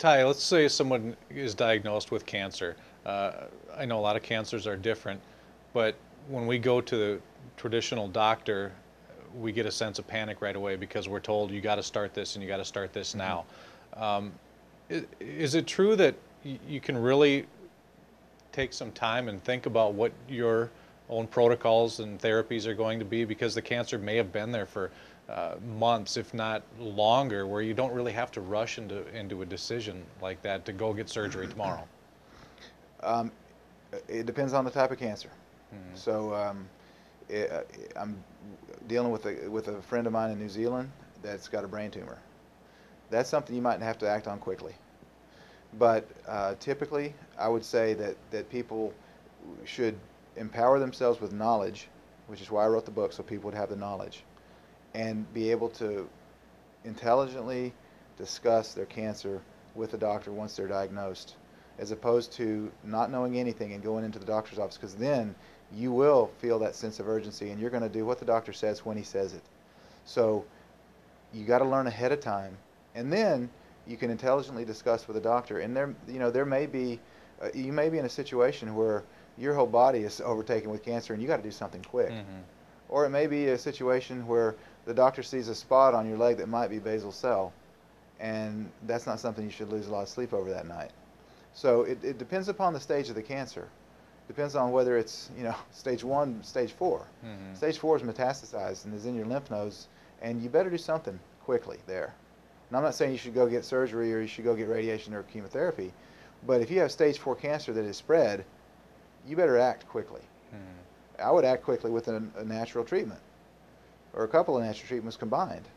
Ty, let's say someone is diagnosed with cancer. I know a lot of cancers are different, but when we go to the traditional doctor, we get a sense of panic right away because we're told you got to start this and you got to start this now. Um, is it true that you can really take some time and think about what your own protocols and therapies are going to be, because the cancer may have been there for months, if not longer, where you don't really have to rush into a decision like that to go get surgery tomorrow? Um, it depends on the type of cancer. Mm-hmm. So I'm dealing with a friend of mine in New Zealand that's got a brain tumor. That's something you might have to act on quickly. But typically, I would say that people should empower themselves with knowledge, which is why I wrote the book, so people would have the knowledge, and be able to intelligently discuss their cancer with the doctor once they're diagnosed, as opposed to not knowing anything and going into the doctor's office, because then you will feel that sense of urgency and you're going to do what the doctor says when he says it. So you got to learn ahead of time, and then you can intelligently discuss with a doctor. And there may be, you may be in a situation where your whole body is overtaken with cancer and you got to do something quick. Mm-hmm. Or it may be a situation where the doctor sees a spot on your leg that might be basal cell, and that's not something you should lose a lot of sleep over that night. So it depends upon the stage of the cancer. Depends on whether it's, stage 1, stage 4. Mm-hmm. Stage 4 is metastasized and is in your lymph nodes, and you better do something quickly there. And I'm not saying you should go get surgery or you should go get radiation or chemotherapy, but if you have stage 4 cancer that is spread, you better act quickly. Mm-hmm. I would act quickly with a natural treatment, or a couple of natural treatments combined,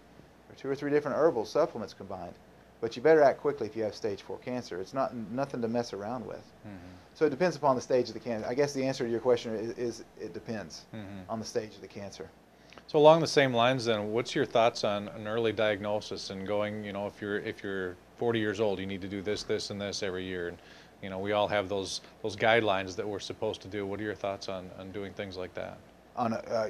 or 2 or 3 different herbal supplements combined. But you better act quickly if you have stage 4 cancer. It's nothing to mess around with. Mm-hmm. So it depends upon the stage of the cancer. I guess the answer to your question is it depends Mm-hmm. on the stage of the cancer. So along the same lines, then, what's your thoughts on an early diagnosis and going, if you're 40 years old, you need to do this, this, and this every year, and we all have those guidelines that we're supposed to do. What are your thoughts on doing things like that?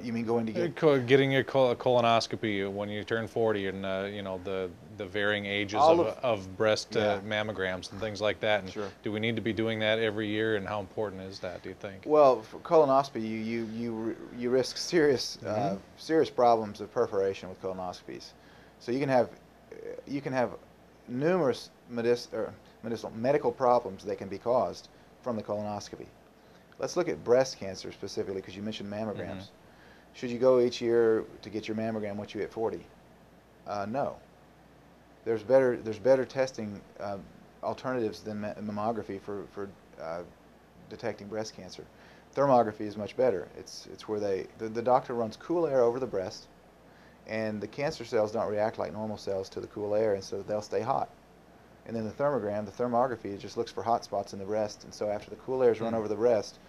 You mean going to get Getting a colonoscopy when you turn 40, and the varying ages all of breast yeah. mammograms and things like that. And Sure. do we need to be doing that every year, and how important is that, do you think? Well, for colonoscopy, you risk serious Mm-hmm. serious problems of perforation with colonoscopies. So you can have numerous medical problems that can be caused from the colonoscopy. Let's look at breast cancer specifically, because you mentioned mammograms. Mm-hmm. Should you go each year to get your mammogram once you hit 40? No. There's better testing alternatives than mammography for detecting breast cancer. Thermography is much better. It's where the doctor runs cool air over the breast, and the cancer cells don't react like normal cells to the cool air, and so they'll stay hot. And then the thermography, just looks for hot spots in the breast, and so after the cool air is run over the breast,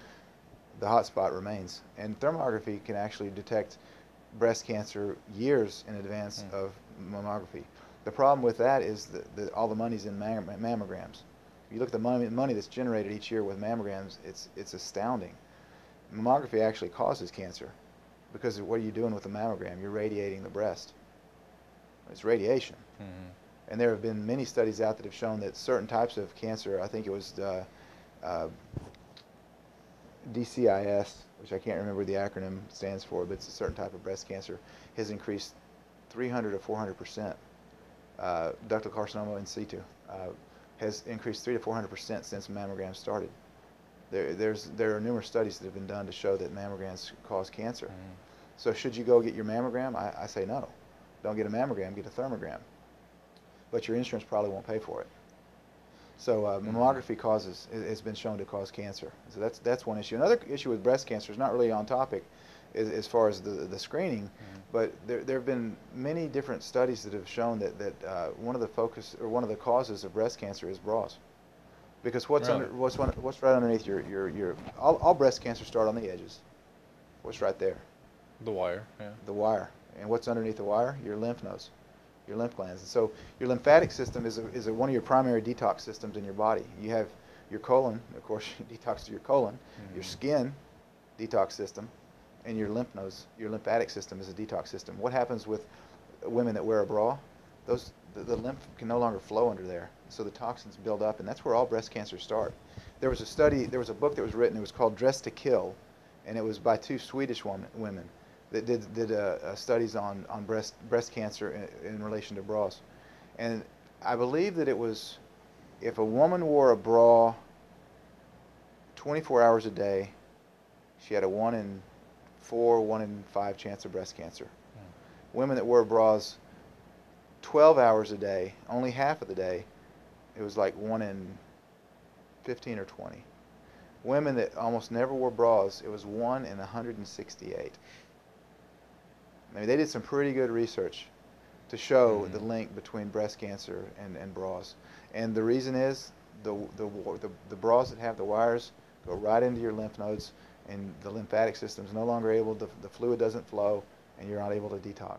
the hot spot remains. And thermography can actually detect breast cancer years in advance of mammography. The problem with that is that all the money's in mammograms. If you look at the money that's generated each year with mammograms, it's astounding. Mammography actually causes cancer, because what are you doing with a mammogram? You're radiating the breast. It's radiation. Mm-hmm. And there have been many studies out that have shown that certain types of cancer, I think it was DCIS, which I can't remember what the acronym stands for, but it's a certain type of breast cancer, has increased 300 to 400%. Ductal carcinoma in situ has increased 300 to 400% since mammograms started. There are numerous studies that have been done to show that mammograms cause cancer. Mm-hmm. So should you go get your mammogram? I say no. Don't get a mammogram, get a thermogram. But your insurance probably won't pay for it. So mammography has been shown to cause cancer. So that's one issue. Another issue with breast cancer is not really on topic as far as the screening, but there have been many different studies that have shown that one of the causes of breast cancer is bras. Because what's right underneath your all breast cancer start on the edges. What's right there? The wire, yeah. The wire. And what's underneath the wire? Your lymph nodes, your lymph glands. And so your lymphatic system is one of your primary detox systems in your body. You have your colon, of course, detox to your colon, your skin, detox system, and your lymph nodes, your lymphatic system is a detox system. What happens with women that wear a bra? the lymph can no longer flow under there, so the toxins build up, and that's where all breast cancers start. There was a book that was written. It was called Dress to Kill, and it was by two Swedish women that did studies on breast cancer in relation to bras. And I believe that it was, if a woman wore a bra 24 hours a day, she had a 1 in 4, 1 in 5 chance of breast cancer. Women that wore bras 12 hours a day, only half of the day, it was like 1 in 15 or 20. Women that almost never wore bras, it was 1 in 168. I mean, they did some pretty good research to show the link between breast cancer and bras. And the reason is the bras that have the wires go right into your lymph nodes, and the lymphatic system is no longer able to, the fluid doesn't flow, and you're not able to detox.